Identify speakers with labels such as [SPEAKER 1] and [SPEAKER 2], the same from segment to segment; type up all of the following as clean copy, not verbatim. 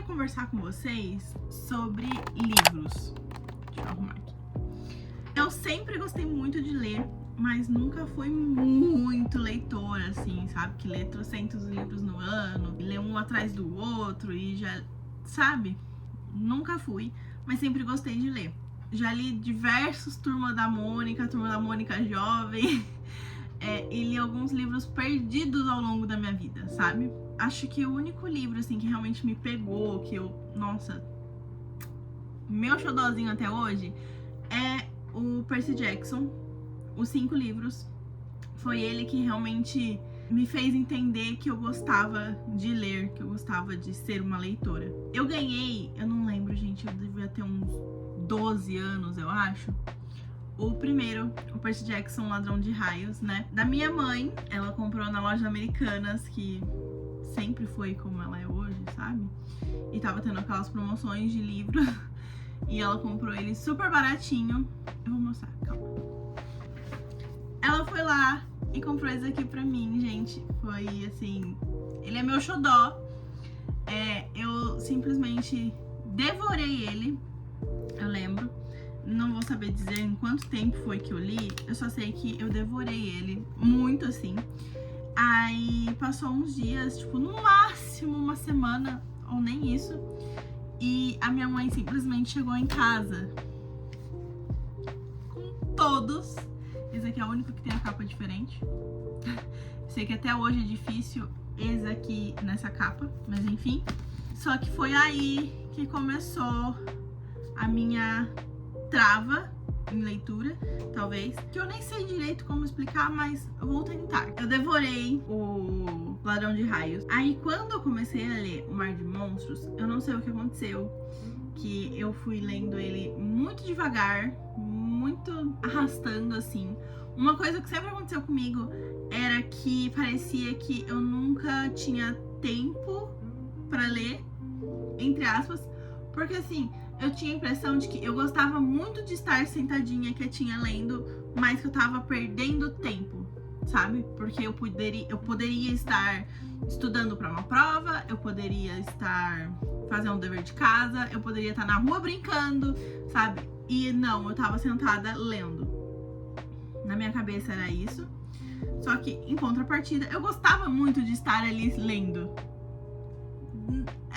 [SPEAKER 1] conversar com vocês sobre livros. Deixa eu arrumar aqui. Eu sempre gostei muito de ler, mas nunca fui muito leitora, assim, sabe? Que lê trocentos livros no ano, lê um atrás do outro e já, sabe? Nunca fui, mas sempre gostei de ler. Já li diversos Turma da Mônica Jovem, e li alguns livros perdidos ao longo da minha vida, sabe? Acho que o único livro, assim, que realmente me pegou, que eu, nossa, meu xodózinho até hoje, é o Percy Jackson, os 5 livros. Foi ele que realmente me fez entender que eu gostava de ler, que eu gostava de ser uma leitora. Eu ganhei, eu não lembro, gente, eu devia ter uns 12 anos, eu acho. O primeiro, o Percy Jackson, Ladrão de Raios, né? Da minha mãe, ela comprou na loja Americanas, que sempre foi como ela é hoje, sabe? E tava tendo aquelas promoções de livro. E ela comprou ele super baratinho. Eu vou mostrar, calma. Ela foi lá e comprou esse aqui pra mim, gente. Foi assim, ele é meu xodó. Eu simplesmente devorei ele. Eu lembro. Não vou saber dizer em quanto tempo foi que eu li. Eu só sei que eu devorei ele muito, assim. Aí passou uns dias, tipo, no máximo uma semana, ou nem isso. E a minha mãe simplesmente chegou em casa com todos. Esse aqui é o único que tem a capa diferente. Sei que até hoje é difícil esse aqui nessa capa, mas enfim. Só que foi aí que começou a minha trava em leitura, talvez. Que eu nem sei direito como explicar, mas eu vou tentar. Eu devorei o Ladrão de Raios. Aí quando eu comecei a ler O Mar de Monstros, eu não sei o que aconteceu, que eu fui lendo ele muito devagar, muito arrastando, assim. Uma coisa que sempre aconteceu comigo era que parecia que eu nunca tinha tempo pra ler, entre aspas, porque assim, eu tinha a impressão de que eu gostava muito de estar sentadinha, quietinha, lendo, mas que eu tava perdendo tempo, sabe? Porque eu poderia estar estudando pra uma prova, eu poderia estar fazendo um dever de casa, eu poderia estar na rua brincando, sabe? E não, eu tava sentada lendo. Na minha cabeça era isso. Só que, em contrapartida, eu gostava muito de estar ali lendo.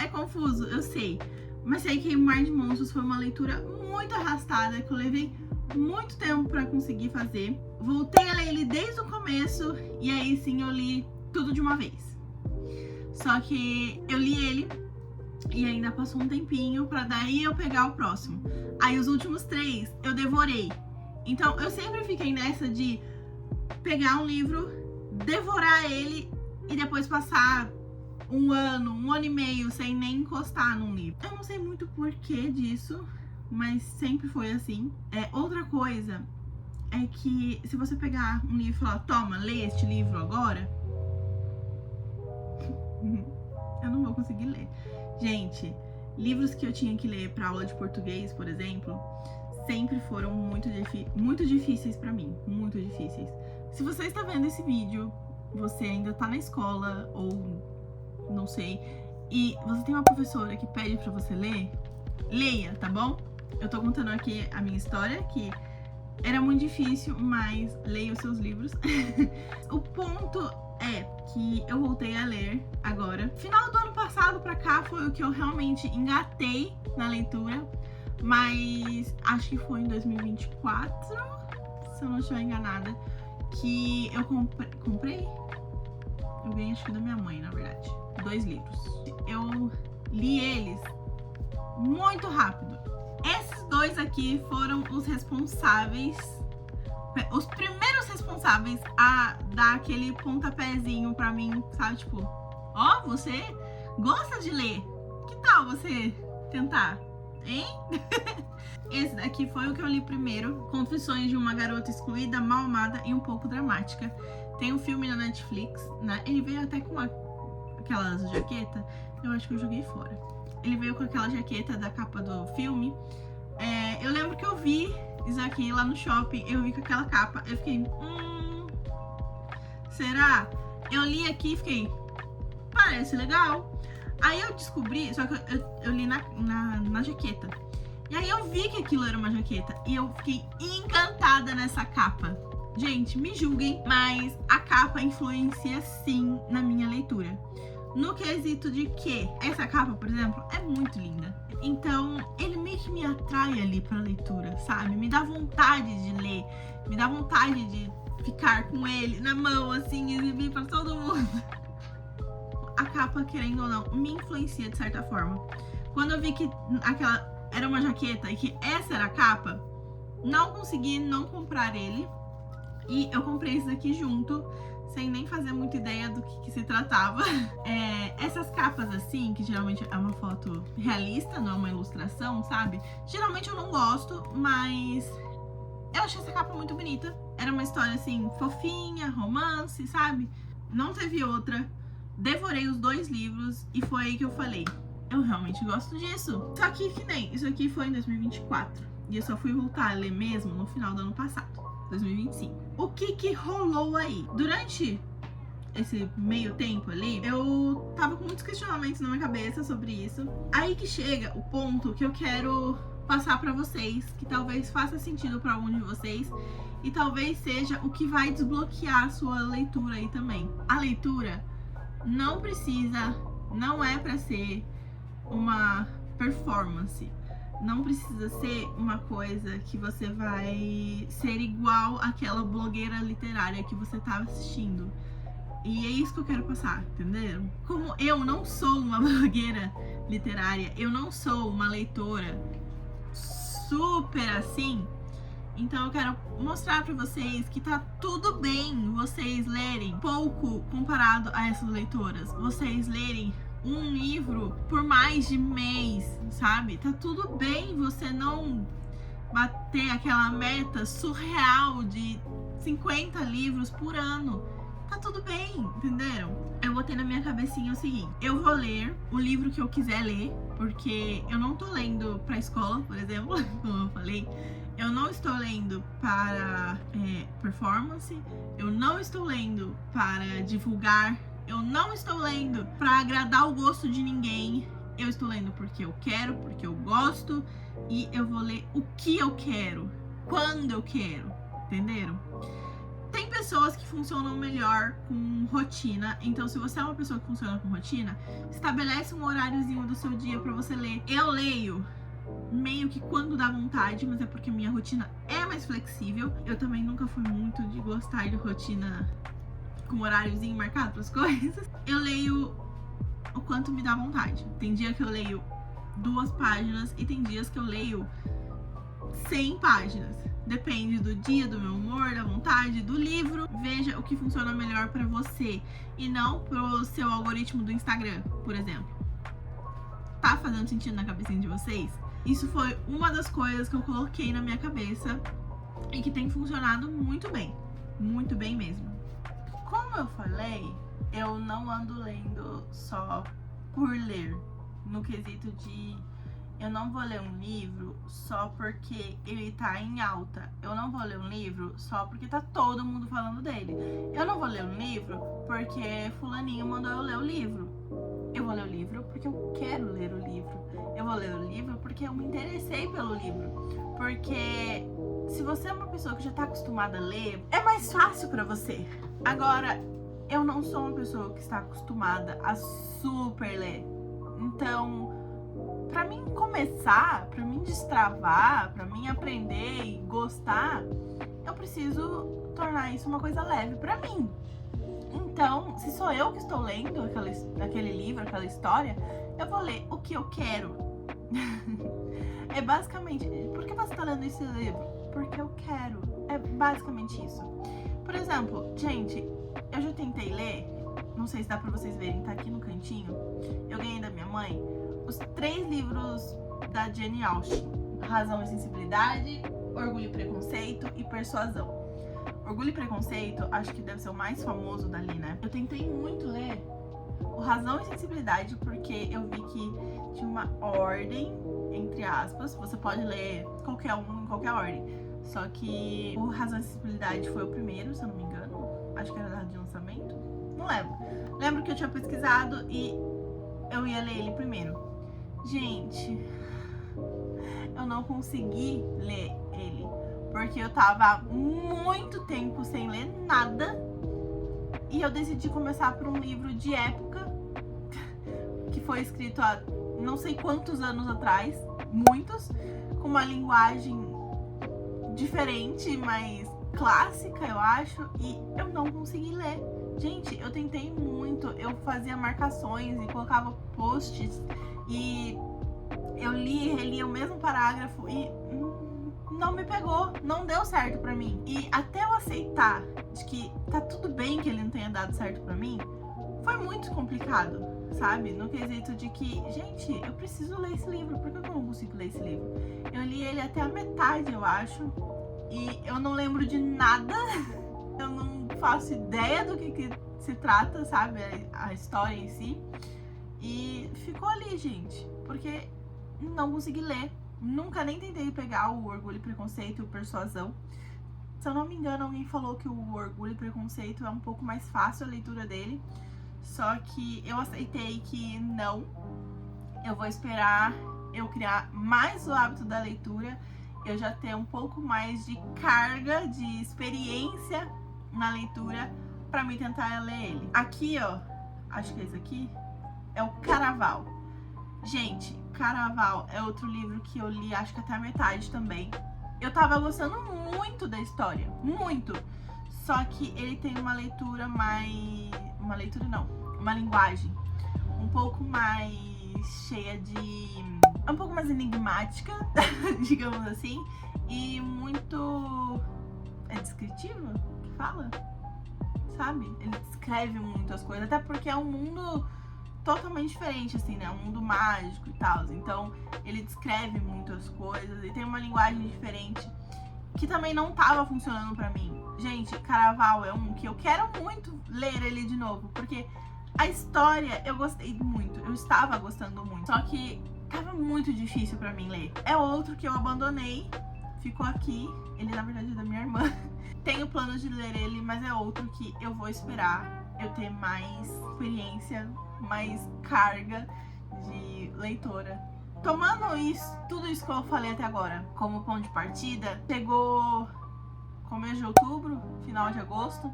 [SPEAKER 1] É confuso, eu sei. Mas sei que O Mar de Monstros foi uma leitura muito arrastada, que eu levei muito tempo pra conseguir fazer. Voltei a ler ele desde o começo, e aí sim eu li tudo de uma vez. Só que eu li ele, e ainda passou um tempinho pra daí eu pegar o próximo. Aí os últimos 3 eu devorei. Então eu sempre fiquei nessa de pegar um livro, devorar ele e depois passar um ano e meio sem nem encostar num livro. Eu não sei muito o porquê disso, mas sempre foi assim. Outra coisa é que se você pegar um livro e falar, toma, lê este livro agora, eu não vou conseguir ler. Gente, livros que eu tinha que ler pra aula de português, por exemplo, sempre foram muito difíceis pra mim, muito difíceis. Se você está vendo esse vídeo, você ainda tá na escola ou não sei, e você tem uma professora que pede pra você ler, leia, tá bom? Eu tô contando aqui a minha história, que era muito difícil, mas leia os seus livros. O ponto é que eu voltei a ler agora. Final do ano passado pra cá foi o que eu realmente engatei na leitura, mas acho que foi em 2024, se eu não estiver enganada, que eu comprei? Eu ganhei, acho que da minha mãe, na verdade. 2 livros. Eu li eles muito rápido. Esses 2 aqui foram os responsáveis, os primeiros responsáveis a dar aquele pontapézinho pra mim, sabe? Tipo, ó, você gosta de ler? Que tal você tentar? Hein? Esse daqui foi o que eu li primeiro. Confissões de uma Garota Excluída, Mal Amada e um pouco dramática. Tem um filme na Netflix, né? Ele veio até com aquela jaqueta. Eu acho que eu joguei fora. Ele veio com aquela jaqueta da capa do filme. Eu lembro que eu vi isso aqui lá no shopping. Eu vi com aquela capa. Eu fiquei, será? Eu li aqui e fiquei, parece legal. Aí eu descobri, só que eu li na jaqueta. E aí eu vi que aquilo era uma jaqueta e eu fiquei encantada nessa capa. Gente, me julguem, mas a capa influencia sim na minha leitura. No quesito de que essa capa, por exemplo, é muito linda. Então, ele meio que me atrai ali pra leitura, sabe? Me dá vontade de ler, me dá vontade de ficar com ele na mão, assim, exibir pra todo mundo. A capa, querendo ou não, me influencia de certa forma. Quando eu vi que aquela era uma jaqueta e que essa era a capa, não consegui não comprar ele. E eu comprei esse daqui junto, sem nem fazer muita ideia do que se tratava. Essas capas assim, que geralmente é uma foto realista, não é uma ilustração, sabe? Geralmente eu não gosto, mas eu achei essa capa muito bonita. Era uma história assim, fofinha, romance, sabe? Não teve outra. Devorei os 2 livros e foi aí que eu falei, eu realmente gosto disso. Só que nem, isso aqui foi em 2024. E eu só fui voltar a ler mesmo no final do ano passado, 2025. O que rolou aí? Durante esse meio tempo ali, eu tava com muitos questionamentos na minha cabeça sobre isso. Aí que chega o ponto que eu quero passar pra vocês, que talvez faça sentido pra algum de vocês e talvez seja o que vai desbloquear a sua leitura aí também. A leitura não precisa, não é pra ser uma performance. Não precisa ser uma coisa que você vai ser igual àquela blogueira literária que você tá assistindo. E é isso que eu quero passar, entenderam? Como eu não sou uma blogueira literária, eu não sou uma leitora super assim, então eu quero mostrar pra vocês que tá tudo bem vocês lerem pouco comparado a essas leitoras. Vocês lerem um livro por mais de mês, sabe? Tá tudo bem você não bater aquela meta surreal de 50 livros por ano. Tá tudo bem, entenderam? Eu botei na minha cabecinha o seguinte: eu vou ler o livro que eu quiser ler, porque eu não tô lendo pra escola, por exemplo, como eu falei. Eu não estou lendo para performance, eu não estou lendo para divulgar, eu não estou lendo para agradar o gosto de ninguém. Eu estou lendo porque eu quero, porque eu gosto, e eu vou ler o que eu quero, quando eu quero, entenderam? Tem pessoas que funcionam melhor com rotina, então se você é uma pessoa que funciona com rotina, estabelece um horáriozinho do seu dia para você ler. Eu leio meio que quando dá vontade, mas é porque minha rotina é mais flexível. Eu também nunca fui muito de gostar de rotina com horáriozinho marcado para as coisas. Eu leio o quanto me dá vontade. Tem dia que eu leio 2 páginas e tem dias que eu leio 100 páginas. Depende do dia, do meu humor, da vontade, do livro. Veja o que funciona melhor para você e não pro seu algoritmo do Instagram, por exemplo. Tá fazendo sentido na cabecinha de vocês? Isso foi uma das coisas que eu coloquei na minha cabeça e que tem funcionado muito bem mesmo. Como eu falei, eu não ando lendo só por ler, no quesito de eu não vou ler um livro só porque ele tá em alta. Eu não vou ler um livro só porque tá todo mundo falando dele. Eu não vou ler um livro porque fulaninho mandou eu ler o livro. Eu vou ler o livro porque eu quero ler o livro. Eu vou ler o livro porque eu me interessei pelo livro. Porque se você é uma pessoa que já tá acostumada a ler, é mais fácil pra você. Agora, eu não sou uma pessoa que está acostumada a super ler. Então, pra mim começar, pra mim destravar, pra mim aprender e gostar, eu preciso tornar isso uma coisa leve pra mim. Então, se sou eu que estou lendo aquele livro, aquela história, eu vou ler o que eu quero. É basicamente, por que você tá lendo esse livro? Porque eu quero. É basicamente isso. Por exemplo, gente, eu já tentei ler, não sei se dá pra vocês verem, tá aqui no cantinho. Eu ganhei da minha mãe os 3 livros da Jane Austen: Razão e Sensibilidade, Orgulho e Preconceito e Persuasão. Orgulho e Preconceito, acho que deve ser o mais famoso dali, né? Eu tentei muito ler o Razão e Sensibilidade porque eu vi que tinha uma ordem, entre aspas, você pode ler qualquer um em qualquer ordem. Só que o Razão e Sensibilidade foi o primeiro, se eu não me engano. Acho que era de lançamento. Não lembro. Lembro que eu tinha pesquisado e eu ia ler ele primeiro. Gente, eu não consegui ler ele, porque eu tava muito tempo sem ler nada. E eu decidi começar por um livro de época, que foi escrito há não sei quantos anos atrás, muitos, com uma linguagem diferente, mais clássica, eu acho, e eu não consegui ler. Gente, eu tentei muito, eu fazia marcações e colocava post-its, e eu li e reli o mesmo parágrafo e não me pegou, não deu certo pra mim. E até eu aceitar de que tá tudo bem que ele não tenha dado certo pra mim, foi muito complicado, sabe? No quesito de que, gente, eu preciso ler esse livro, por que eu não consigo ler esse livro? Eu li ele até a metade, eu acho, e eu não lembro de nada, eu não faço ideia do que se trata, sabe? A história em si. E ficou ali, gente, porque não consegui ler. Nunca nem tentei pegar o Orgulho e Preconceito e o Persuasão. Se eu não me engano, alguém falou que o Orgulho e Preconceito é um pouco mais fácil a leitura dele. Só que eu aceitei que não. Eu vou esperar eu criar mais o hábito da leitura. Eu já ter um pouco mais de carga, de experiência na leitura pra me tentar ler ele. Aqui, ó, acho que é esse aqui, é o Caraval. Gente, Caraval é outro livro que eu li, acho que até a metade também. Eu tava gostando muito da história, muito. Só que ele tem uma leitura mais... Uma leitura não, uma linguagem um pouco mais cheia de... um pouco mais enigmática, digamos assim. E muito... é descritiva que fala? Sabe? Ele descreve muito as coisas, até porque é um mundo totalmente diferente, assim, né? Um mundo mágico e tal. Então, ele descreve muitas coisas e tem uma linguagem diferente que também não tava funcionando pra mim. Gente, Caraval é um que eu quero muito ler ele de novo, porque a história eu gostei muito, eu estava gostando muito, só que tava muito difícil pra mim ler. É outro que eu abandonei, ficou aqui, ele na verdade é da minha irmã. Tenho planos de ler ele, mas é outro que eu vou esperar eu ter mais experiência, mais carga de leitora. Tomando isso, tudo isso que eu falei até agora como ponto de partida, chegou começo de outubro, final de agosto,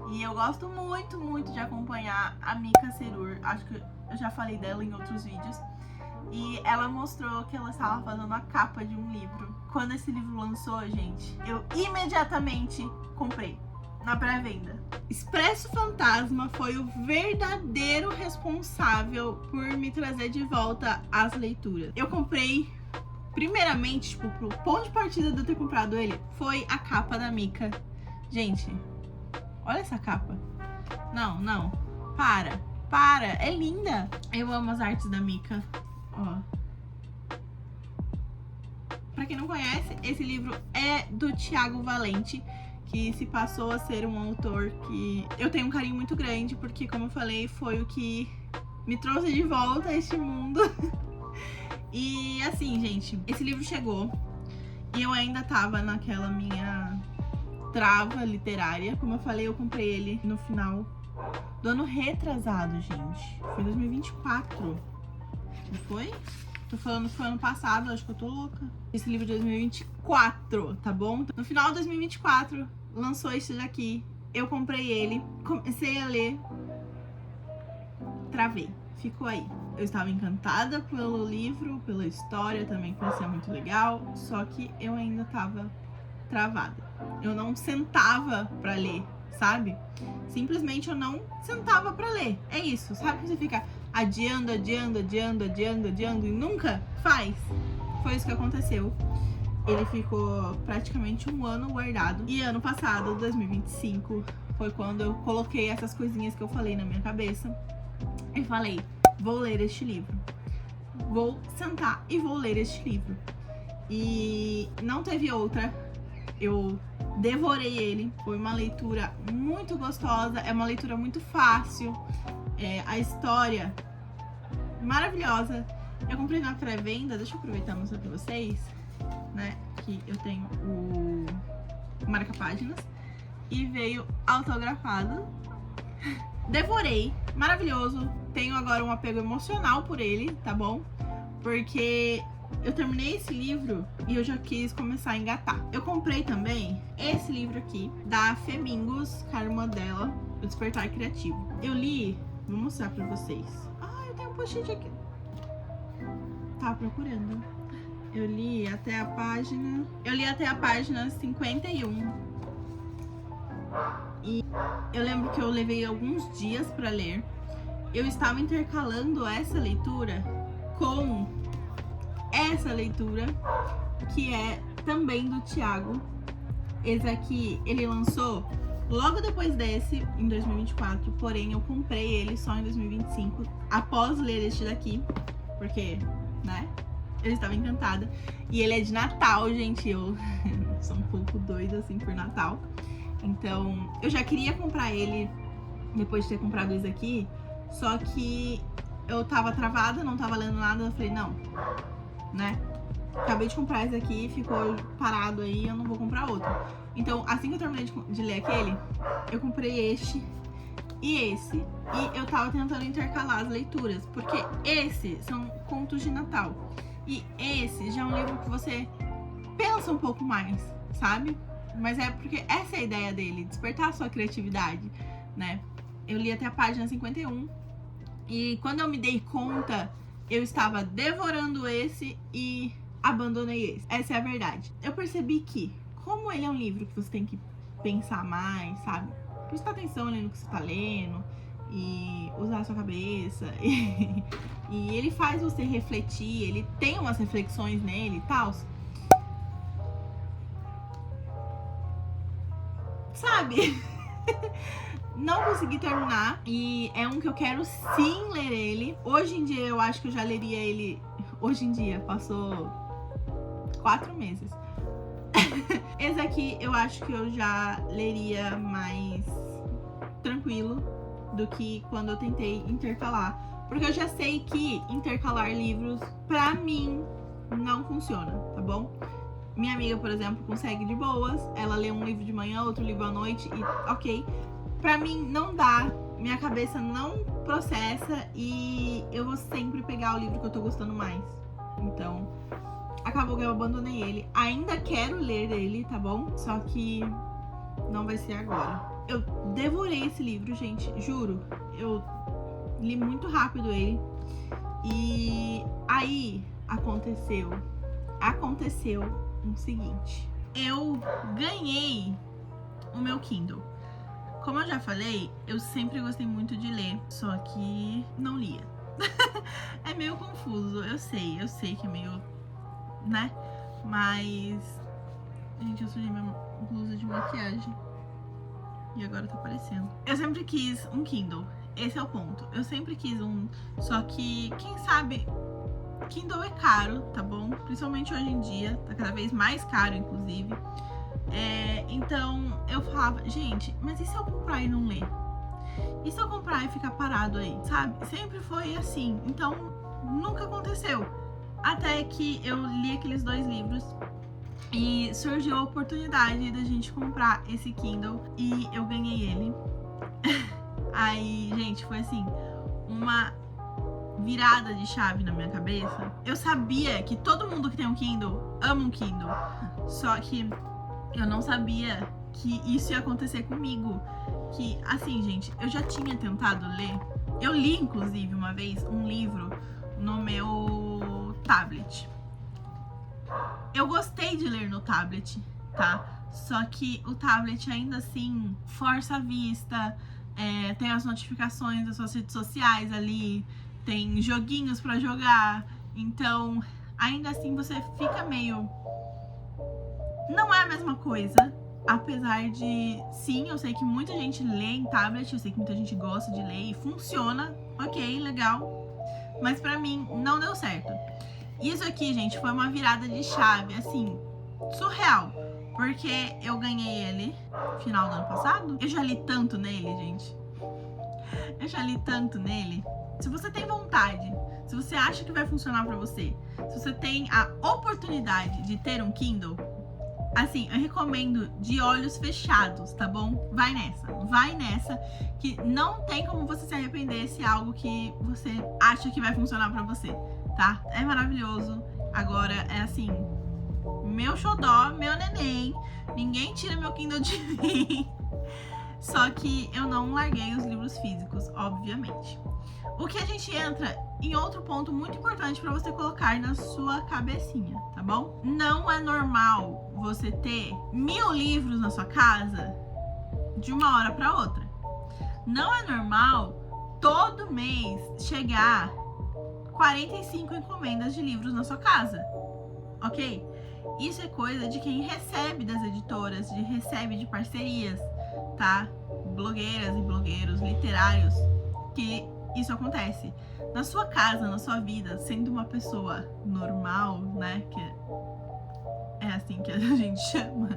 [SPEAKER 1] e eu gosto muito, muito de acompanhar a Mika Serur. Acho que eu já falei dela em outros vídeos. E ela mostrou que ela estava fazendo a capa de um livro. Quando esse livro lançou, gente, eu imediatamente comprei na pré-venda. Expresso Fantasma foi o verdadeiro responsável por me trazer de volta às leituras. Eu comprei, primeiramente, tipo, pro ponto de partida de eu ter comprado ele, foi a capa da Mika. Gente, olha essa capa. Não, não, para, é linda. Eu amo as artes da Mika. Ó. Pra quem não conhece, esse livro é do Thiago Valente, que se passou a ser um autor que eu tenho um carinho muito grande, porque, como eu falei, foi o que me trouxe de volta a este mundo. E assim, gente, esse livro chegou e eu ainda tava naquela minha trava literária. Como eu falei, eu comprei ele no final do ano retrasado, gente. Foi 2024. Não foi? Tô falando que foi ano passado, acho que eu tô louca. Esse livro de 2024, tá bom? No final de 2024, lançou esse daqui. Eu comprei ele, comecei a ler, travei, ficou aí. Eu estava encantada pelo livro, pela história também, que parecia muito legal, só que eu ainda tava travada. Eu não sentava pra ler, sabe? Simplesmente eu não sentava pra ler. É isso, sabe que você fica adiando e nunca faz? Foi isso que aconteceu. Ele ficou praticamente um ano guardado. E ano passado, 2025, foi quando eu coloquei essas coisinhas que eu falei na minha cabeça. E falei, vou ler este livro. Vou sentar e vou ler este livro. E não teve outra. Eu devorei ele. Foi uma leitura muito gostosa. É uma leitura muito fácil. A história maravilhosa. Eu comprei na pré-venda. Deixa eu aproveitar e mostrar pra vocês, né? Que eu tenho o marca-páginas e veio autografado. devorei, maravilhoso. Tenho agora um apego emocional por ele, tá bom? Porque eu terminei esse livro e eu já quis começar a engatar. Eu comprei também esse livro aqui, da Femingos, com a irmã dela, O Despertar Criativo. Eu li, vou mostrar pra vocês. Ah, eu tenho um post-it aqui. Tava procurando. Eu li até a página 51. E eu lembro que eu levei alguns dias pra ler. Eu estava intercalando essa leitura com essa leitura, que é também do Thiago. Esse aqui, ele lançou logo depois desse, em 2024. Porém, eu comprei ele só em 2025, após ler este daqui. Porque, né? Eu estava encantada. E ele é de Natal, gente. Eu sou um pouco doida, assim, por Natal. Então, eu já queria comprar ele depois de ter comprado esse aqui. Só que eu tava travada, não tava lendo nada. Eu falei, não, né? Acabei de comprar esse aqui, ficou parado aí, eu não vou comprar outro. Então, assim que eu terminei de ler aquele, eu comprei este e esse. E eu tava tentando intercalar as leituras, porque esses são contos de Natal. E esse já é um livro que você pensa um pouco mais, sabe? Mas é porque essa é a ideia dele, despertar a sua criatividade, né? Eu li até a página 51 e quando eu me dei conta, eu estava devorando esse e abandonei esse. Essa é a verdade. Eu percebi que, como ele é um livro que você tem que pensar mais, sabe? Prestar atenção ali no que você tá lendo e usar a sua cabeça. E ele faz você refletir, ele tem umas reflexões nele e tal. Sabe? Não consegui terminar e é um que eu quero sim ler ele. Hoje em dia eu acho que eu já leria ele. Hoje em dia, passou 4 meses. Esse aqui eu acho que eu já leria mais tranquilo do que quando eu tentei intercalar. Porque eu já sei que intercalar livros, pra mim, não funciona, tá bom? Minha amiga, por exemplo, consegue de boas. Ela lê um livro de manhã, outro livro à noite e ok. Pra mim, não dá. Minha cabeça não processa e eu vou sempre pegar o livro que eu tô gostando mais. Então, acabou que eu abandonei ele. Ainda quero ler ele, tá bom? Só que não vai ser agora. Eu devorei esse livro, gente, juro. Eu li muito rápido ele. E aí aconteceu o seguinte. Eu ganhei o meu Kindle. Como eu já falei, eu sempre gostei muito de ler, só que não lia. É meio confuso, eu sei que é meio, né? Mas, gente, eu sujei minha blusa de maquiagem e agora tá aparecendo. Eu sempre quis um Kindle, esse é o ponto. Eu sempre quis um, só que, quem sabe, Kindle é caro, tá bom? Principalmente hoje em dia, tá cada vez mais caro, inclusive. Então eu falava, gente, mas e se eu comprar e não ler? E se eu comprar e ficar parado aí, sabe? Sempre foi assim, então nunca aconteceu. Até que eu li aqueles 2 livros e surgiu a oportunidade da gente comprar esse Kindle e eu ganhei ele. Aí, gente, foi assim, uma virada de chave na minha cabeça. Eu sabia que todo mundo que tem um Kindle ama um Kindle, só que eu não sabia que isso ia acontecer comigo. Que, assim, gente, eu já tinha tentado ler. Eu li, inclusive, uma vez um livro no meu tablet. Eu gostei de ler no tablet, tá? Só que o tablet ainda assim força a vista, tem as notificações das suas redes sociais ali, tem joguinhos pra jogar. Então, ainda assim você fica meio... Não é a mesma coisa, apesar de, sim, eu sei que muita gente lê em tablet, eu sei que muita gente gosta de ler e funciona, ok, legal, mas pra mim não deu certo. Isso aqui, gente, foi uma virada de chave, assim, surreal, porque eu ganhei ele no final do ano passado. Eu já li tanto nele, gente, Se você tem vontade, se você acha que vai funcionar pra você, se você tem a oportunidade de ter um Kindle, Assim, eu recomendo de olhos fechados, tá bom? Vai nessa, que não tem como você se arrepender se é algo que você acha que vai funcionar pra você, tá? É maravilhoso. Agora, é assim, meu xodó, meu neném, ninguém tira meu Kindle de mim. Só que eu não larguei os livros físicos, obviamente. O que a gente entra em outro ponto muito importante para você colocar na sua cabecinha, tá bom? Não é normal você ter 1000 livros na sua casa de uma hora para outra. Não é normal todo mês chegar 45 encomendas de livros na sua casa, ok? Isso é coisa de quem recebe das editoras, recebe de parcerias, tá? Blogueiras e blogueiros literários, que isso acontece. Na sua casa, na sua vida, sendo uma pessoa normal, né? Que é assim que a gente chama.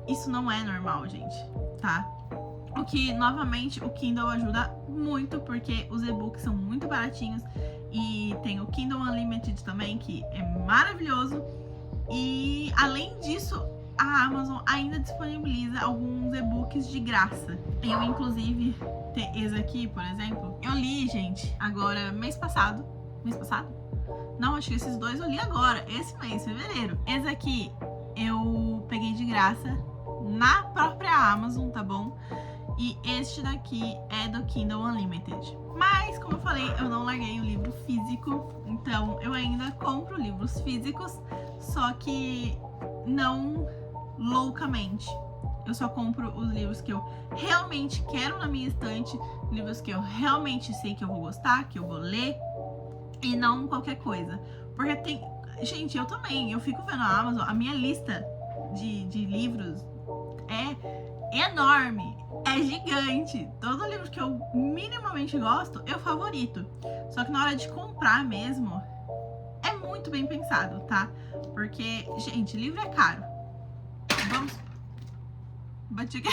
[SPEAKER 1] Isso não é normal, gente, tá? O que, novamente, o Kindle ajuda muito, porque os e-books são muito baratinhos. E tem o Kindle Unlimited também, que é maravilhoso. E, além disso, a Amazon ainda disponibiliza alguns e-books de graça. Eu, inclusive, esse aqui, por exemplo, eu li, gente, agora, mês passado. Mês passado? Não, acho que esses dois eu li agora, esse mês, fevereiro. Esse aqui eu peguei de graça na própria Amazon, tá bom? E este daqui é do Kindle Unlimited. Mas, como eu falei, eu não larguei o livro físico, então eu ainda compro livros físicos, só que não loucamente. Eu só compro os livros que eu realmente quero na minha estante, livros que eu realmente sei que eu vou gostar, que eu vou ler, e não qualquer coisa. Porque tem... Gente, eu também, eu fico vendo a Amazon, a minha lista de livros é enorme, é gigante. Todo livro que eu minimamente gosto, eu favorito. Só que na hora de comprar mesmo, é muito bem pensado, tá? Porque, gente, livro é caro. Vamos... Bati aqui.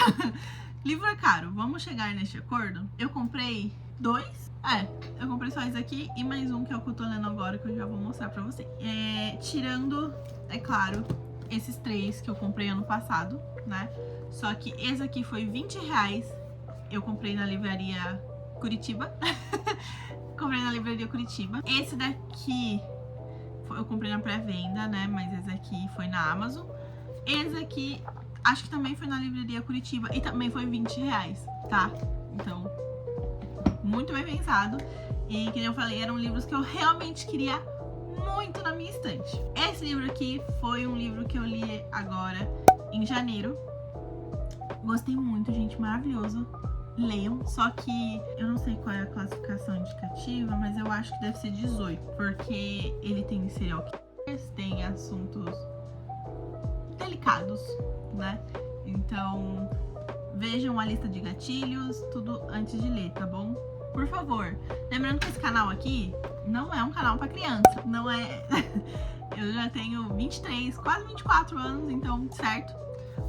[SPEAKER 1] Livro é caro. Vamos chegar neste acordo? Eu comprei 2. Eu comprei só esse aqui e mais um que é o que eu tô lendo agora, que eu já vou mostrar pra vocês. Tirando, é claro, esses 3 que eu comprei ano passado, né? Só que esse aqui foi R$20. Eu comprei na livraria Curitiba. Comprei na livraria Curitiba. Esse daqui eu comprei na pré-venda, né? Mas esse aqui foi na Amazon. Esse aqui, acho que também foi na livraria Curitiba e também foi R$20, tá? Então, muito bem pensado. E, como eu falei, eram livros que eu realmente queria muito na minha estante. Esse livro aqui foi um livro que eu li agora em janeiro. Gostei muito, gente, maravilhoso. Leiam, só que eu não sei qual é a classificação indicativa, mas eu acho que deve ser 18, porque ele tem serial killers, tem assuntos delicados, né? Então, vejam a lista de gatilhos, tudo antes de ler, tá bom? Por favor. Lembrando que esse canal aqui não é um canal pra criança, não é... Eu já tenho 23, quase 24 anos, então, certo?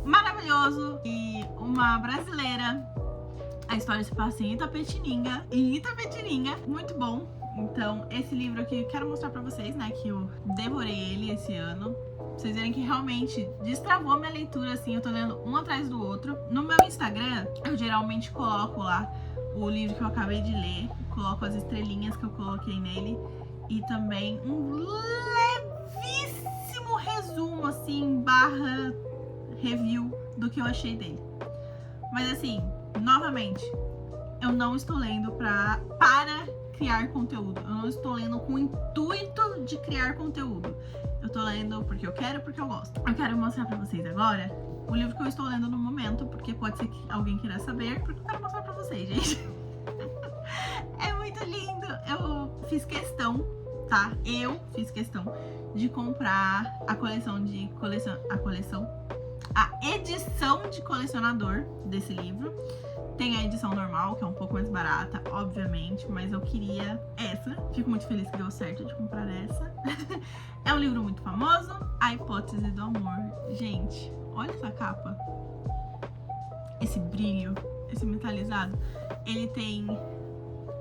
[SPEAKER 1] Maravilhoso. E uma brasileira. A história se passa em Itapetininga. Muito bom. Então, esse livro aqui eu quero mostrar pra vocês, né? Que eu devorei ele esse ano. Pra vocês verem que realmente destravou a minha leitura, assim. Eu tô lendo um atrás do outro. No meu Instagram, eu geralmente coloco lá o livro que eu acabei de ler. Coloco as estrelinhas que eu coloquei nele. E também um levíssimo resumo, assim, barra review do que eu achei dele. Mas assim, novamente, eu não estou lendo para criar conteúdo. Eu não estou lendo com o intuito de criar conteúdo. Eu tô lendo porque eu quero, porque eu gosto. Eu quero mostrar pra vocês agora o livro que eu estou lendo no momento, porque pode ser que alguém queira saber, porque eu quero mostrar pra vocês, gente. É muito lindo. Eu fiz questão, tá? Eu fiz questão de comprar a edição de colecionador desse livro. Tem a edição normal, que é um pouco mais barata, obviamente, mas eu queria essa. Fico muito feliz que deu certo de comprar essa. É um livro muito famoso, A Hipótese do Amor. Gente, olha essa capa. Esse brilho, esse metalizado. Ele tem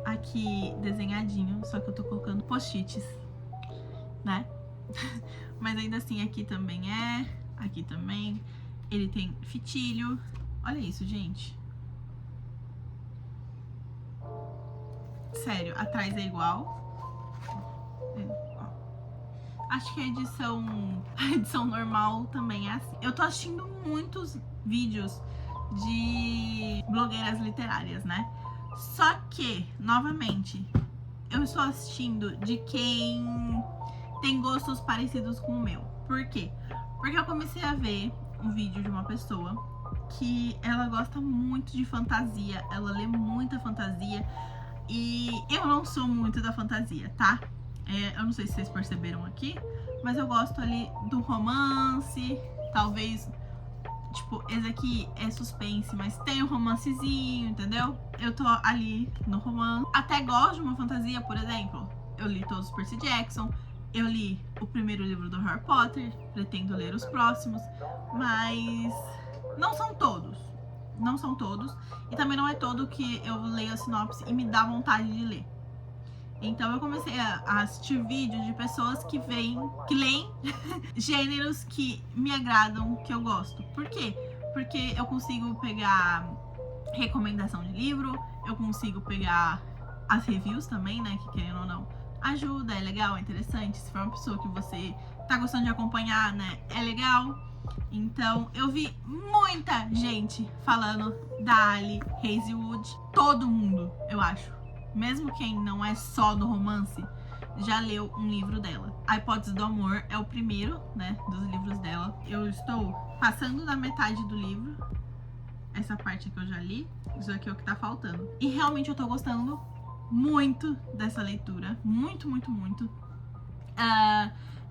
[SPEAKER 1] aqui desenhadinho, só que eu tô colocando post-its, né? Mas ainda assim aqui também é Aqui também. Ele tem fitilho. Olha isso, gente. Sério, atrás é igual. Acho que a edição normal também é assim. Eu tô assistindo muitos vídeos de blogueiras literárias, né? Só que, novamente, eu estou assistindo de quem tem gostos parecidos com o meu. Por quê? Porque eu comecei a ver um vídeo de uma pessoa que ela gosta muito de fantasia, ela lê muita fantasia e eu não sou muito da fantasia, tá? Eu não sei se vocês perceberam aqui, mas eu gosto ali do romance, talvez, tipo, esse aqui é suspense, mas tem um romancezinho, entendeu? Eu tô ali no romance. Até gosto de uma fantasia, por exemplo, eu li todos os Percy Jackson, eu li o primeiro livro do Harry Potter, pretendo ler os próximos, mas não são todos. Não são todos. E também não é todo que eu leio a sinopse e me dá vontade de ler. Então eu comecei a assistir vídeos de pessoas que leem gêneros que me agradam, que eu gosto. Por quê? Porque eu consigo pegar recomendação de livro, eu consigo pegar as reviews também, né? Que querendo ou não, ajuda, é legal, é interessante. Se for uma pessoa que você tá gostando de acompanhar, né? É legal. Então eu vi muita gente falando da Ali Hazelwood. Todo mundo, eu acho. Mesmo quem não é só do romance, já leu um livro dela. A Hipótese do Amor é o primeiro, né, dos livros dela. Eu estou passando da metade do livro. Essa parte aqui eu já li. Isso aqui é o que tá faltando. E realmente eu tô gostando muito dessa leitura. Muito, muito, muito.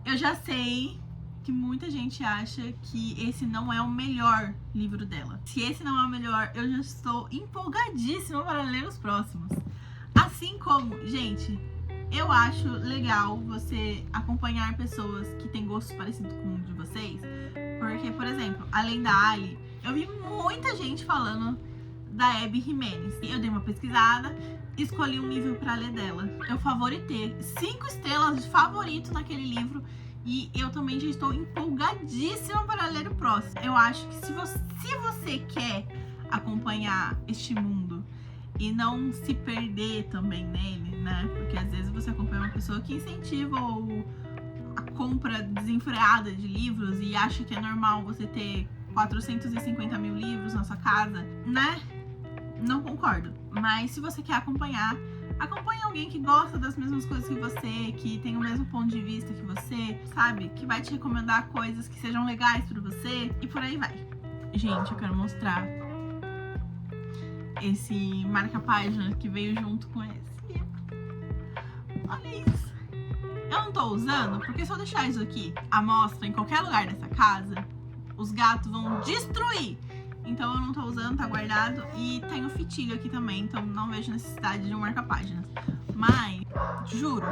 [SPEAKER 1] Eu já sei que muita gente acha que esse não é o melhor livro dela. Se esse não é o melhor, eu já estou empolgadíssima para ler os próximos. Assim como, gente, eu acho legal você acompanhar pessoas que têm gostos parecidos com o de vocês. Porque, por exemplo, além da Ali, eu vi muita gente falando da Abby Jimenez. Eu dei uma pesquisada, escolhi um livro para ler dela. Eu favoritei 5 estrelas de favorito naquele livro. E eu também já estou empolgadíssima para ler o próximo. Eu acho que se você quer acompanhar este mundo e não se perder também nele, né? Porque às vezes você acompanha uma pessoa que incentiva a compra desenfreada de livros e acha que é normal você ter 450 mil livros na sua casa, né? Não concordo. Mas se você quer acompanhe alguém que gosta das mesmas coisas que você, que tem o mesmo ponto de vista que você, sabe? Que vai te recomendar coisas que sejam legais pra você e por aí vai. Gente, eu quero mostrar esse marca-página que veio junto com esse livro. Olha isso. Eu não tô usando, porque se eu deixar isso aqui à mostra em qualquer lugar dessa casa, os gatos vão destruir. Então eu não tô usando, tá guardado. E tem o fitilho aqui também, então não vejo necessidade de um marca-páginas. Mas, juro,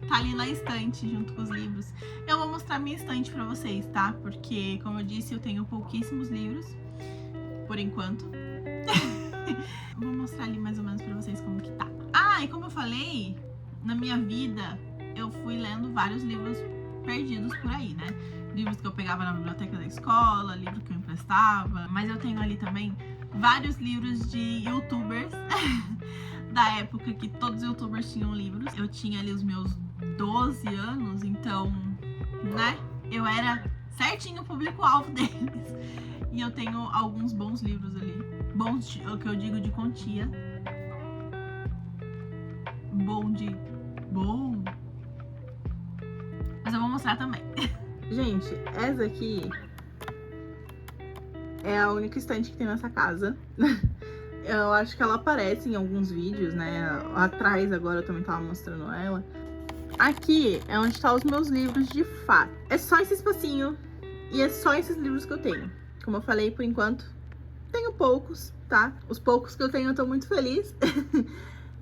[SPEAKER 1] tá ali na estante junto com os livros. Eu vou mostrar minha estante pra vocês, tá? Porque, como eu disse, eu tenho pouquíssimos livros, por enquanto. Vou mostrar ali mais ou menos pra vocês como que tá. E como eu falei, na minha vida, eu fui lendo vários livros perdidos por aí, né? Livros que eu pegava na biblioteca da escola, livro que eu emprestava. Mas eu tenho ali também vários livros de youtubers da época que todos os youtubers tinham livros. Eu tinha ali os meus 12 anos, então, né? Eu era certinho o público-alvo deles. E eu tenho alguns bons livros ali. Bons, o que eu digo de quantia. Bom. Mas eu vou mostrar também. Gente, essa aqui é a única estante que tem nessa casa. Eu acho que ela aparece em alguns vídeos, né? Atrás agora eu também tava mostrando ela. Aqui é onde tá os meus livros de fato. É só esse espacinho e é só esses livros que eu tenho. Como eu falei, por enquanto, tenho poucos, tá? Os poucos que eu tenho eu tô muito feliz.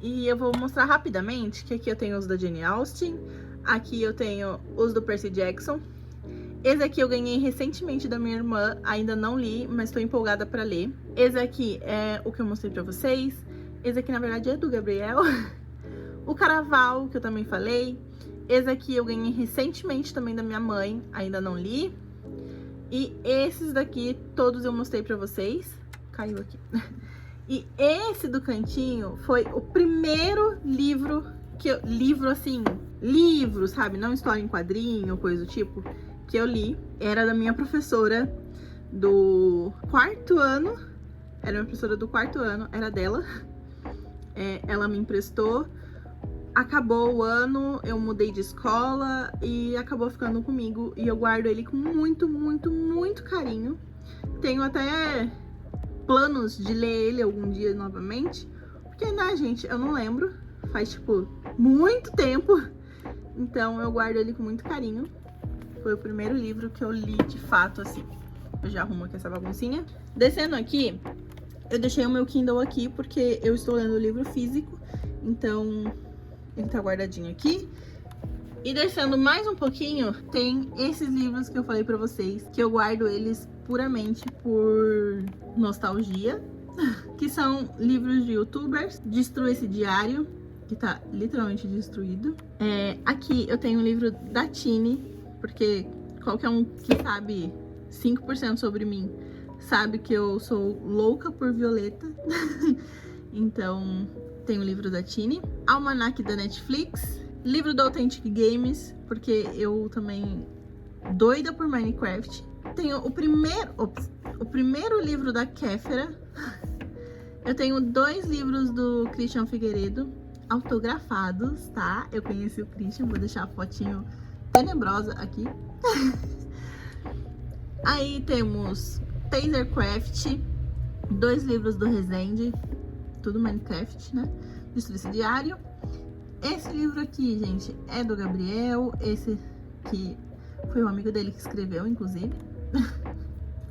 [SPEAKER 1] E eu vou mostrar rapidamente que aqui eu tenho os da Jane Austen. Aqui eu tenho os do Percy Jackson. Esse aqui eu ganhei recentemente da minha irmã, ainda não li, mas tô empolgada pra ler. Esse aqui é o que eu mostrei pra vocês. Esse aqui, na verdade, é do Gabriel. O Caraval, que eu também falei. Esse aqui eu ganhei recentemente também da minha mãe, ainda não li. E esses daqui, todos eu mostrei pra vocês. Caiu aqui. E esse do cantinho foi o primeiro livro que eu... Livro assim, livro, sabe? Não história em quadrinho, coisa do tipo, que eu li. Era da minha professora do 4º ano. Era minha professora do 4º ano, era dela. Ela me emprestou. Acabou o ano, eu mudei de escola e acabou ficando comigo. E eu guardo ele com muito, muito, muito carinho. Tenho até planos de ler ele algum dia novamente. Porque, né, gente, eu não lembro. Faz, tipo, muito tempo. Então, eu guardo ele com muito carinho. Foi o primeiro livro que eu li de fato, assim. Eu já arrumo aqui essa baguncinha. Descendo aqui, eu deixei o meu Kindle aqui porque eu estou lendo o livro físico. Então... ele tá guardadinho aqui. E descendo mais um pouquinho, tem esses livros que eu falei pra vocês, que eu guardo eles puramente por nostalgia. Que são livros de youtubers. Destrua esse diário, que tá literalmente destruído. Aqui eu tenho um livro da Tini, porque qualquer um que sabe 5% sobre mim sabe que eu sou louca por Violeta. Então... tem o livro da Tini, Almanac da Netflix, livro do Authentic Games, porque eu também doida por Minecraft. Tenho o primeiro livro da Kéfera. Eu tenho 2 livros do Christian Figueiredo, autografados, tá? Eu conheci o Christian, vou deixar a fotinho tenebrosa aqui. Aí temos Tasercraft, 2 livros do Resende, tudo Minecraft, né? Destrua esse diário. Esse livro aqui, gente, é do Gabriel. Esse que foi um amigo dele que escreveu, inclusive.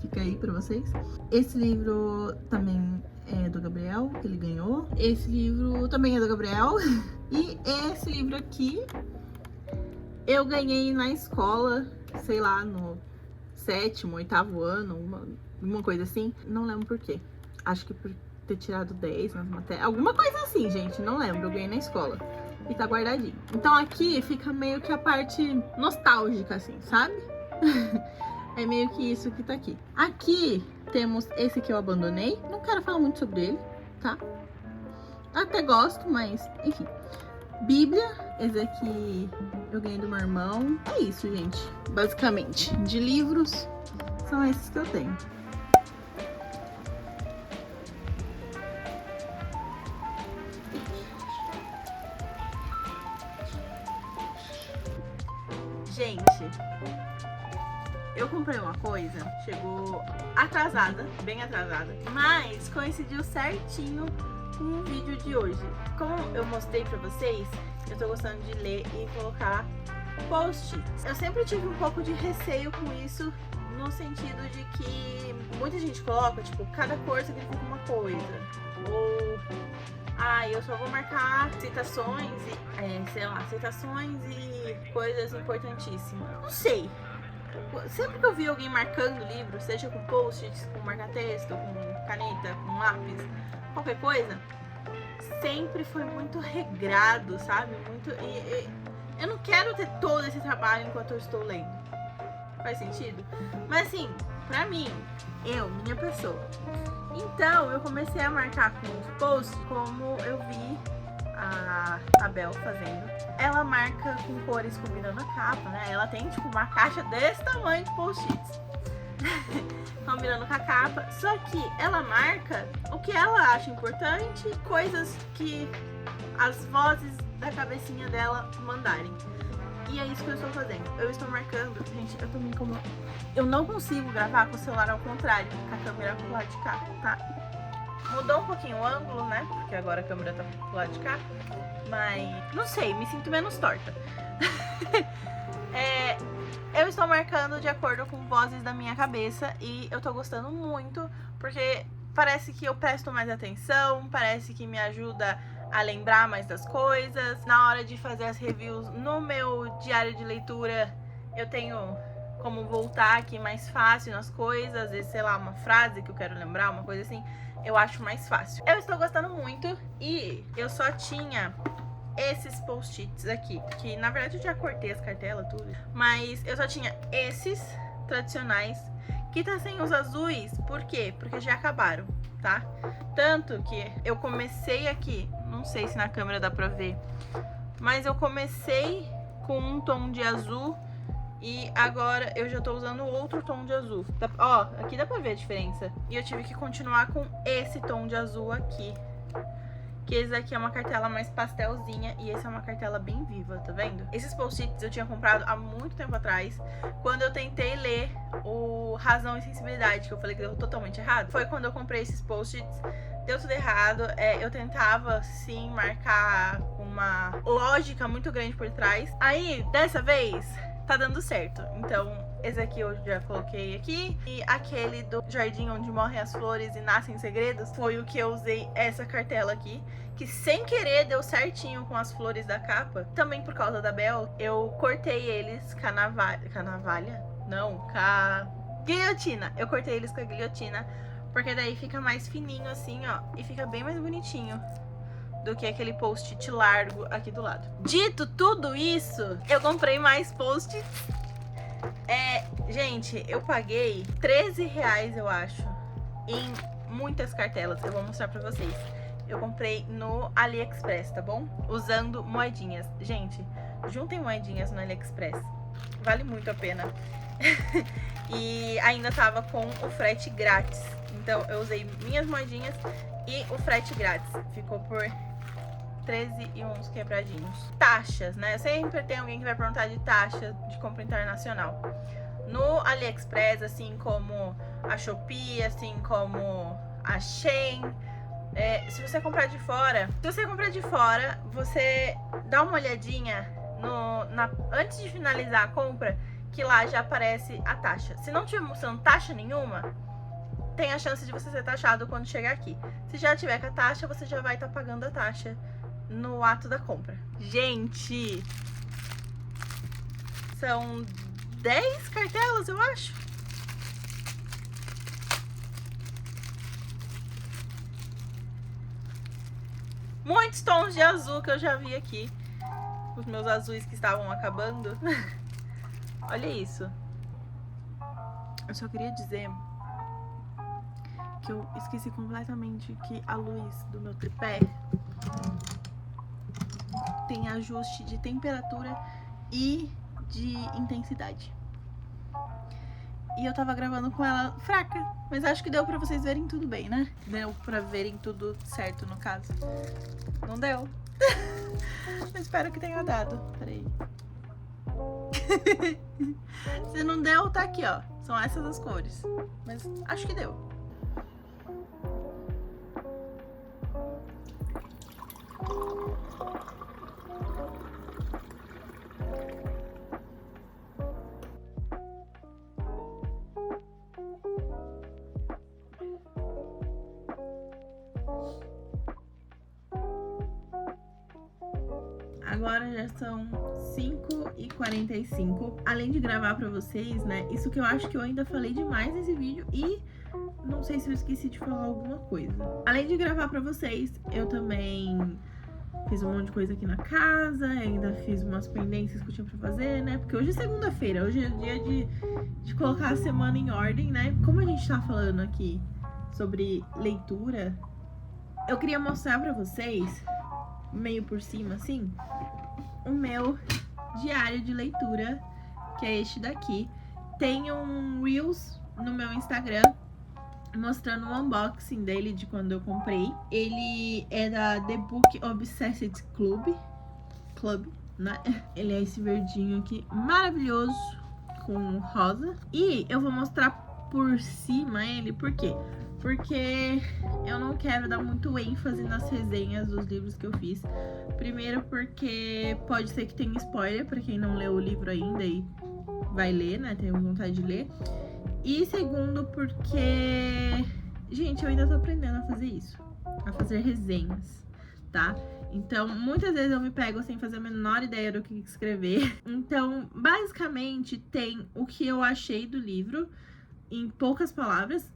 [SPEAKER 1] Fica aí pra vocês. Esse livro também é do Gabriel, que ele ganhou. Esse livro também é do Gabriel. E esse livro aqui eu ganhei na escola, sei lá, no 7º, 8º ano, uma coisa assim. Não lembro por quê. Acho que por ter tirado 10 nas matérias, alguma coisa assim, gente, não lembro, eu ganhei na escola e tá guardadinho. Então aqui fica meio que a parte nostálgica, assim, sabe? É meio que isso que tá aqui. Aqui temos esse que eu abandonei, não quero falar muito sobre ele, tá? Até gosto, mas enfim. Bíblia, esse aqui eu ganhei do meu irmão. É isso, gente, basicamente, de livros são esses que eu tenho. Gente, eu comprei uma coisa, chegou atrasada, bem atrasada, mas coincidiu certinho com o vídeo de hoje. Como eu mostrei pra vocês, eu tô gostando de ler e colocar post-its. Eu sempre tive um pouco de receio com isso, no sentido de que muita gente coloca, tipo, cada cor significa uma coisa. Ou... eu só vou marcar citações e, sei lá, citações e coisas importantíssimas. Não sei. Sempre que eu vi alguém marcando livro, seja com post-its, com marca-texto, com caneta, com lápis, qualquer coisa, sempre foi muito regrado, sabe? Muito. Eu não quero ter todo esse trabalho enquanto eu estou lendo. Faz sentido? Mas assim, pra mim, minha pessoa. Então, eu comecei a marcar com os posts como eu vi a Bel fazendo. Ela marca com cores combinando a capa, né? Ela tem, tipo, uma caixa desse tamanho de post-its. Combinando com a capa. Só que ela marca o que ela acha importante, coisas que as vozes da cabecinha dela mandarem. E é isso que eu estou fazendo. Eu estou marcando. Gente, eu tô me incomodando. Eu não consigo gravar com o celular ao contrário, com a câmera pro lado de cá, tá? Mudou um pouquinho o ângulo, né? Porque agora a câmera tá pro lado de cá. Mas, não sei, me sinto menos torta. Eu estou marcando de acordo com vozes da minha cabeça e eu tô gostando muito, porque parece que eu presto mais atenção, parece que me ajuda a lembrar mais das coisas. Na hora de fazer as reviews no meu diário de leitura, eu tenho como voltar aqui mais fácil nas coisas, às vezes, sei lá, uma frase que eu quero lembrar, uma coisa assim, eu acho mais fácil. Eu estou gostando muito e eu só tinha esses post-its aqui, que na verdade eu já cortei as cartelas, tudo, mas eu só tinha esses tradicionais, que tá sem os azuis. Por quê? Porque já acabaram, tá? Tanto que eu comecei aqui, não sei se na câmera dá pra ver, mas eu comecei com um tom de azul e agora eu já tô usando outro tom de azul. Ó, aqui dá pra ver a diferença. E eu tive que continuar com esse tom de azul aqui. Que esse aqui é uma cartela mais pastelzinha e esse é uma cartela bem viva, tá vendo? Esses post-its eu tinha comprado há muito tempo atrás, quando eu tentei ler o Razão e Sensibilidade, que eu falei que deu totalmente errado. Foi quando eu comprei esses post-its, deu tudo errado. Eu tentava, sim, marcar uma lógica muito grande por trás. Aí, dessa vez, tá dando certo. Então, esse aqui eu já coloquei aqui. E aquele do jardim onde morrem as flores e nascem segredos foi o que eu usei essa cartela aqui, que sem querer deu certinho com as flores da capa. Também por causa da Bel, eu cortei eles com a navalha? Não, com a guilhotina. Eu cortei eles com a guilhotina, porque daí fica mais fininho assim, ó, e fica bem mais bonitinho do que aquele post-it largo aqui do lado. Dito tudo isso, eu comprei mais post-its. Gente, eu paguei R$13, eu acho, em muitas cartelas. Eu vou mostrar pra vocês. Eu comprei no AliExpress, tá bom? Usando moedinhas. Gente, juntem moedinhas no AliExpress. Vale muito a pena. E ainda tava com o frete grátis. Então eu usei minhas moedinhas e o frete grátis. Ficou por 13 e uns quebradinhos. Taxas, né? Sempre tem alguém que vai perguntar de taxa de compra internacional. No AliExpress, assim como a Shopee, assim como a Shein, se você comprar de fora, você dá uma olhadinha antes de finalizar a compra, que lá já aparece a taxa. Se não tiver mostrando taxa nenhuma, tem a chance de você ser taxado quando chegar aqui. Se já tiver com a taxa, você já vai estar pagando a taxa no ato da compra. Gente, são 10 cartelas, eu acho. Muitos tons de azul que eu já vi aqui. Os meus azuis que estavam acabando. Olha isso. Eu só queria dizer que eu esqueci completamente que a luz do meu tripé tem ajuste de temperatura e de intensidade. E eu tava gravando com ela fraca, mas acho que deu pra vocês verem tudo bem, né? Deu pra verem tudo certo, no caso. Não deu. Mas espero que tenha dado. Peraí. Se não deu, tá aqui, ó. São essas as cores. Mas acho que deu. Agora já são 5h45. Além de gravar pra vocês, né? Isso que eu acho que eu ainda falei demais nesse vídeo e não sei se eu esqueci de falar alguma coisa. Além de gravar pra vocês, eu também fiz um monte de coisa aqui na casa, ainda fiz umas pendências que eu tinha pra fazer, né? Porque hoje é segunda-feira, hoje é dia de colocar a semana em ordem, né? Como a gente tá falando aqui sobre leitura, eu queria mostrar pra vocês, meio por cima assim, o meu diário de leitura, que é este daqui. Tem um Reels no meu Instagram mostrando o unboxing dele de quando eu comprei. Ele é da The Book Obsessed Club, né? Ele é esse verdinho aqui, maravilhoso, com rosa. E eu vou mostrar por cima ele, por quê? Porque eu não quero dar muito ênfase nas resenhas dos livros que eu fiz. Primeiro porque pode ser que tenha spoiler pra quem não leu o livro ainda e vai ler, né? Tenho vontade de ler. E segundo porque, gente, eu ainda tô aprendendo a fazer isso. A fazer resenhas, tá? Então, muitas vezes eu me pego sem fazer a menor ideia do que escrever. Então, basicamente, tem o que eu achei do livro, em poucas palavras,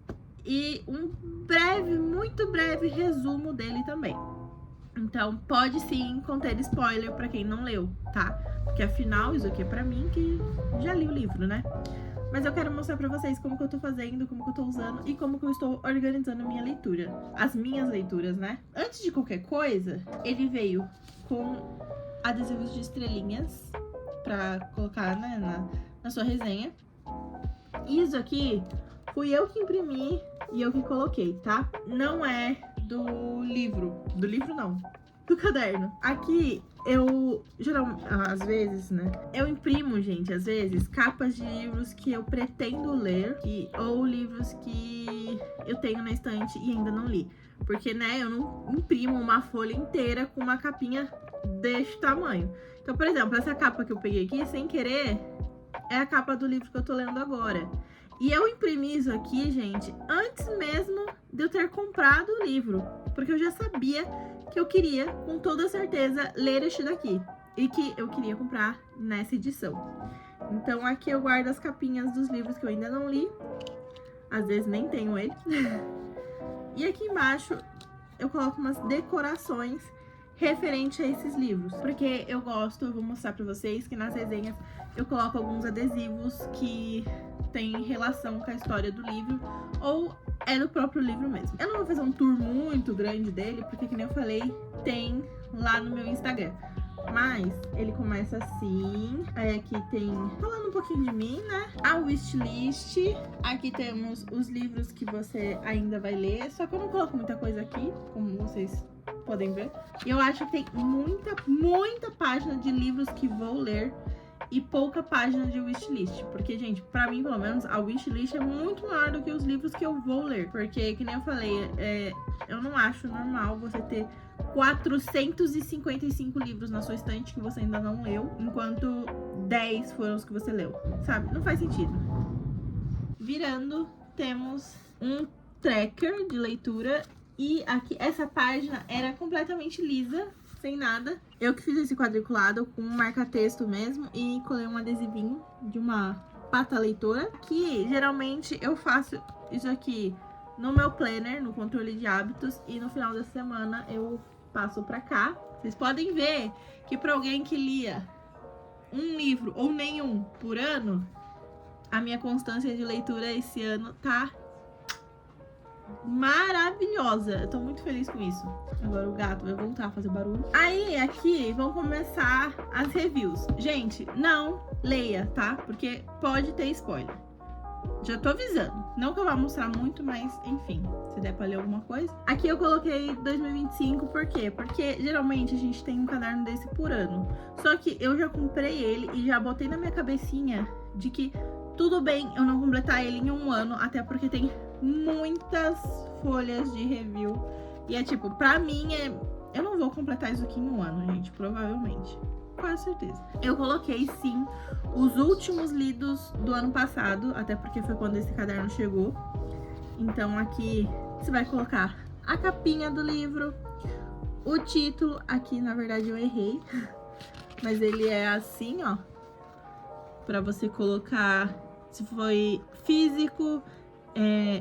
[SPEAKER 1] e um breve, muito breve resumo dele também. Então, pode sim conter spoiler pra quem não leu, tá? Porque afinal, isso aqui é pra mim que já li o livro, né? Mas eu quero mostrar pra vocês como que eu tô fazendo, como que eu tô usando e como que eu estou organizando a minha leitura. As minhas leituras, né? Antes de qualquer coisa, ele veio com adesivos de estrelinhas pra colocar, né, na sua resenha. Isso aqui fui eu que imprimi e eu que coloquei, tá? Não é do livro. Do livro não. Do caderno. Aqui eu, geralmente, às vezes, né? Eu imprimo, gente, às vezes, capas de livros que eu pretendo ler ou livros que eu tenho na estante e ainda não li. Porque, né, eu não imprimo uma folha inteira com uma capinha deste tamanho. Então, por exemplo, essa capa que eu peguei aqui, sem querer, é a capa do livro que eu tô lendo agora. E eu imprimi isso aqui, gente, antes mesmo de eu ter comprado o livro. Porque eu já sabia que eu queria, com toda certeza, ler este daqui. E que eu queria comprar nessa edição. Então aqui eu guardo as capinhas dos livros que eu ainda não li. Às vezes nem tenho ele. E aqui embaixo eu coloco umas decorações referente a esses livros. Porque eu gosto, eu vou mostrar pra vocês que nas resenhas eu coloco alguns adesivos que tem relação com a história do livro ou é do próprio livro mesmo. Eu não vou fazer um tour muito grande dele, porque, que nem eu falei, tem lá no meu Instagram. Mas ele começa assim, aí aqui tem, falando um pouquinho de mim, né? A wishlist, aqui temos os livros que você ainda vai ler, só que eu não coloco muita coisa aqui, como vocês podem ver. E eu acho que tem muita página de livros que vou ler e pouca página de wishlist, porque, gente, pra mim, pelo menos, a wishlist é muito maior do que os livros que eu vou ler, porque, que nem eu falei, eu não acho normal você ter 455 livros na sua estante que você ainda não leu, enquanto 10 foram os que você leu, sabe? Não faz sentido. Virando, temos um tracker de leitura e aqui, essa página era completamente lisa, sem nada. Eu que fiz esse quadriculado com um marca-texto mesmo e colei um adesivinho de uma pata leitora. Que geralmente eu faço isso aqui no meu planner, no controle de hábitos, e no final da semana eu passo pra cá. Vocês podem ver que para alguém que lia um livro ou nenhum por ano, a minha constância de leitura esse ano tá maravilhosa. Eu tô muito feliz com isso. Agora o gato vai voltar a fazer barulho. Aí, aqui, vão começar as reviews. Gente, não leia, tá? Porque pode ter spoiler. Já tô avisando. Não que eu vá mostrar muito, mas, enfim, se der pra ler alguma coisa. Aqui eu coloquei 2025, por quê? Porque, geralmente, a gente tem um caderno desse por ano. Só que eu já comprei ele e já botei na minha cabecinha de que tudo bem eu não completar ele em um ano, até porque tem muitas folhas de review. E é tipo, pra mim, eu não vou completar isso aqui em um ano, gente, provavelmente. Quase certeza. Eu coloquei, sim, os últimos lidos do ano passado, até porque foi quando esse caderno chegou. Então aqui você vai colocar a capinha do livro, o título. Aqui, na verdade, eu errei, mas ele é assim, ó, pra você colocar se foi físico,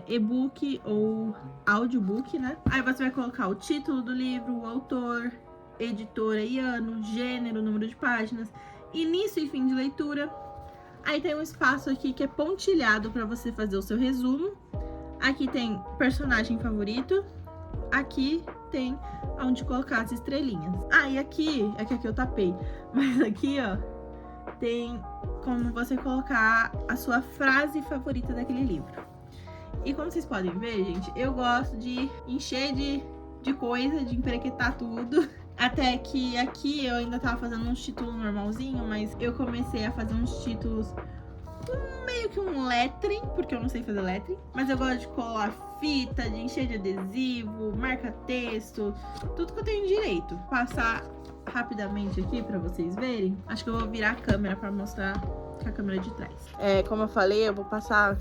[SPEAKER 1] e-book ou audiobook, né? Aí você vai colocar o título do livro, o autor, editora e ano, gênero, número de páginas, início e fim de leitura. Aí tem um espaço aqui que é pontilhado para você fazer o seu resumo. Aqui tem personagem favorito. Aqui tem onde colocar as estrelinhas. Ah, e aqui, é que aqui eu tapei, mas aqui, ó, tem como você colocar a sua frase favorita daquele livro. E como vocês podem ver, gente, eu gosto de encher de coisa, de emprequetar tudo. Até que aqui eu ainda tava fazendo uns títulos normalzinho, mas eu comecei a fazer uns títulos meio que um lettering, porque eu não sei fazer lettering. Mas eu gosto de colar fita, de encher de adesivo, marca-texto, tudo que eu tenho direito. Passar rapidamente aqui pra vocês verem. Acho que eu vou virar a câmera pra mostrar com a câmera de trás. Como eu falei, eu vou passar...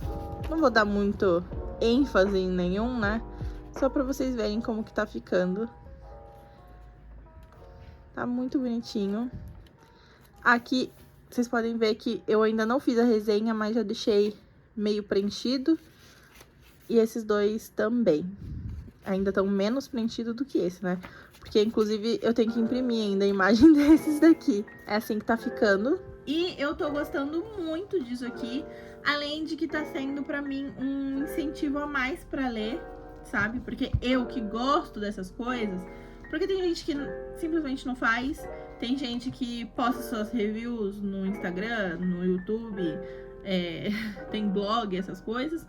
[SPEAKER 1] Não vou dar muito ênfase em nenhum, né? Só pra vocês verem como que tá ficando. Tá muito bonitinho. Aqui, vocês podem ver que eu ainda não fiz a resenha, mas já deixei meio preenchido. E esses dois também. Ainda estão menos preenchidos do que esse, né? Porque, inclusive, eu tenho que imprimir ainda a imagem desses daqui. É assim que tá ficando. E eu tô gostando muito disso aqui. Além de que tá sendo pra mim um incentivo a mais pra ler, sabe? Porque eu que gosto dessas coisas, porque tem gente que simplesmente não faz, tem gente que posta suas reviews no Instagram, no YouTube, tem blog, essas coisas.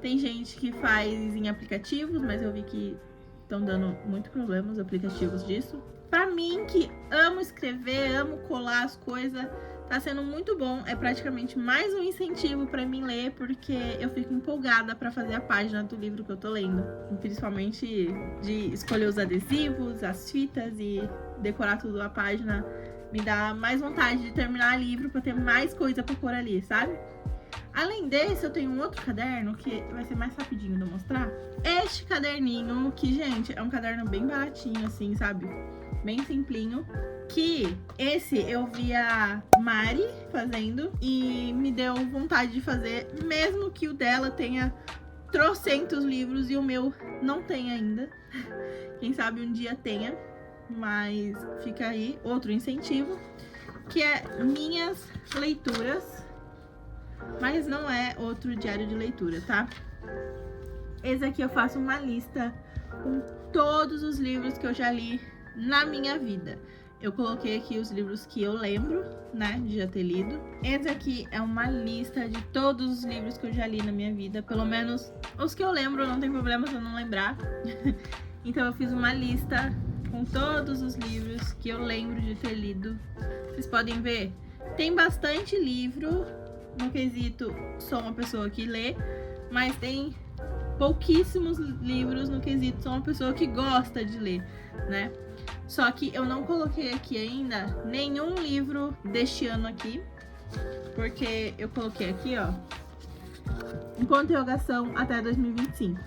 [SPEAKER 1] Tem gente que faz em aplicativos, mas eu vi que estão dando muito problema os aplicativos disso. Pra mim, que amo escrever, amo colar as coisas, tá sendo muito bom. É praticamente mais um incentivo pra mim ler, porque eu fico empolgada pra fazer a página do livro que eu tô lendo. Principalmente de escolher os adesivos, as fitas e decorar tudo a página. Me dá mais vontade de terminar o livro pra ter mais coisa pra pôr ali, sabe? Além desse, eu tenho um outro caderno que vai ser mais rapidinho de eu mostrar. Este caderninho, que, gente, é um caderno bem baratinho, assim, sabe? Bem simplinho. Que esse eu vi a Mari fazendo e me deu vontade de fazer, mesmo que o dela tenha trocentos livros e o meu não tem ainda. Quem sabe um dia tenha, mas fica aí outro incentivo, que é minhas leituras. Mas não é outro diário de leitura, tá? Esse aqui eu faço uma lista com todos os livros que eu já li na minha vida. Eu coloquei aqui os livros que eu lembro, né, de já ter lido. Esse aqui é uma lista de todos os livros que eu já li na minha vida. Pelo menos os que eu lembro, não tem problema se eu não lembrar. Então eu fiz uma lista com todos os livros que eu lembro de ter lido. Vocês podem ver, tem bastante livro. No quesito, sou uma pessoa que lê, mas tem pouquíssimos livros no quesito, sou uma pessoa que gosta de ler, né? Só que eu não coloquei aqui ainda nenhum livro deste ano aqui, porque eu coloquei aqui, ó, em interrogação até 2025.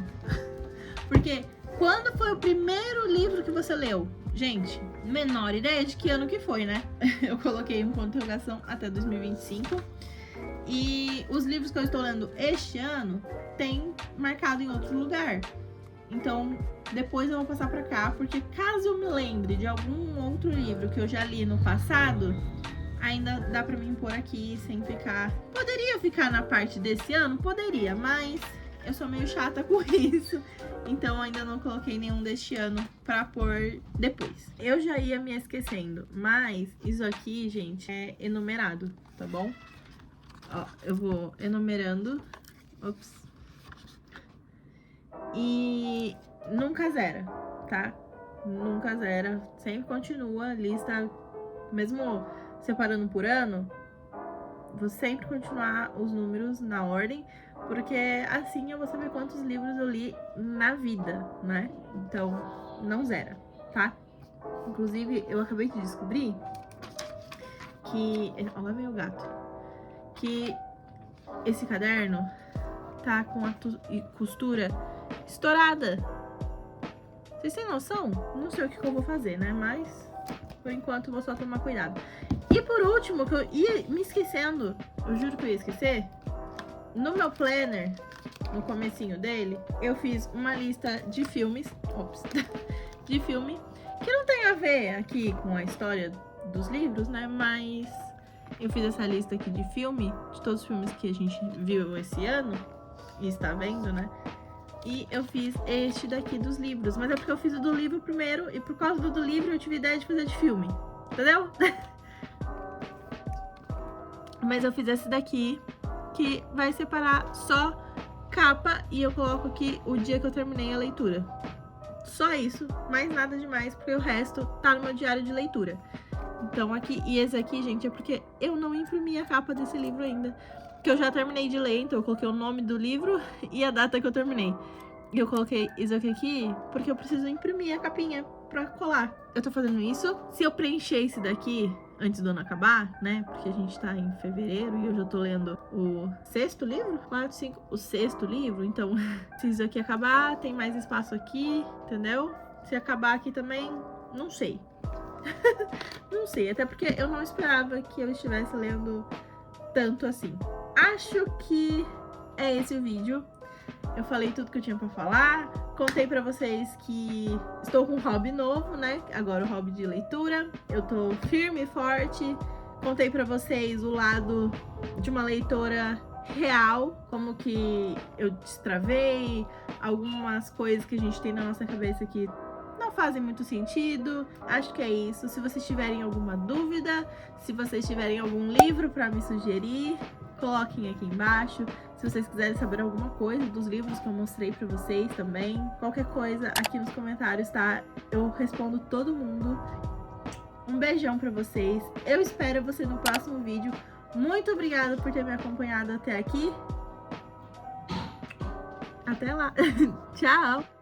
[SPEAKER 1] Porque quando foi o primeiro livro que você leu? Gente, menor ideia de que ano que foi, né? Eu coloquei em interrogação até 2025. E os livros que eu estou lendo este ano tem marcado em outro lugar. Então, depois eu vou passar pra cá, porque caso eu me lembre de algum outro livro que eu já li no passado, ainda dá pra mim pôr aqui sem ficar... Poderia ficar na parte desse ano? Poderia, mas eu sou meio chata com isso. Então, ainda não coloquei nenhum deste ano pra pôr depois. Eu já ia me esquecendo, mas isso aqui, gente, é enumerado, tá bom? Ó, eu vou enumerando. Ops. E nunca zera, tá? Nunca zera. Sempre continua a lista, mesmo separando por ano, vou sempre continuar os números na ordem, porque assim eu vou saber quantos livros eu li na vida, né? Então, não zera, tá? Inclusive, eu acabei de descobrir que... Ó, lá vem o gato. Que esse caderno tá com a costura estourada. Vocês têm noção? Não sei o que eu vou fazer, né? Mas, por enquanto, vou só tomar cuidado. E por último, que eu ia me esquecendo, eu juro que eu ia esquecer, no meu planner, no comecinho dele, eu fiz uma lista de filmes, de filme, que não tem a ver aqui com a história dos livros, né? Mas... eu fiz essa lista aqui de filme, de todos os filmes que a gente viu esse ano, e está vendo, né? E eu fiz este daqui dos livros, mas é porque eu fiz o do livro primeiro, e por causa do livro eu tive ideia de fazer de filme, entendeu? Mas eu fiz esse daqui, que vai separar só capa, e eu coloco aqui o dia que eu terminei a leitura. Só isso, mais nada demais, porque o resto tá no meu diário de leitura. Então aqui, e esse aqui, gente, é porque eu não imprimi a capa desse livro ainda, que eu já terminei de ler, então eu coloquei o nome do livro e a data que eu terminei. E eu coloquei isso aqui porque eu preciso imprimir a capinha pra colar. Eu tô fazendo isso, se eu preencher esse daqui antes do ano acabar, né, porque a gente tá em fevereiro e eu já tô lendo o 6º livro, 4, 5, o 6º livro, então se isso aqui acabar, tem mais espaço aqui, entendeu? Se acabar aqui também, não sei. Não sei, até porque eu não esperava que eu estivesse lendo tanto assim. Acho que é esse o vídeo. Eu falei tudo que eu tinha pra falar. Contei pra vocês que estou com um hobby novo, né? Agora o hobby de leitura. Eu tô firme e forte. Contei pra vocês o lado de uma leitora real, como que eu destravei, algumas coisas que a gente tem na nossa cabeça que não fazem muito sentido. Acho que é isso. Se vocês tiverem alguma dúvida, se vocês tiverem algum livro para me sugerir, coloquem aqui embaixo. Se vocês quiserem saber alguma coisa dos livros que eu mostrei pra vocês também, qualquer coisa aqui nos comentários, tá? Eu respondo todo mundo. Um beijão pra vocês. Eu espero você no próximo vídeo. Muito obrigada por ter me acompanhado até aqui. Até lá. Tchau!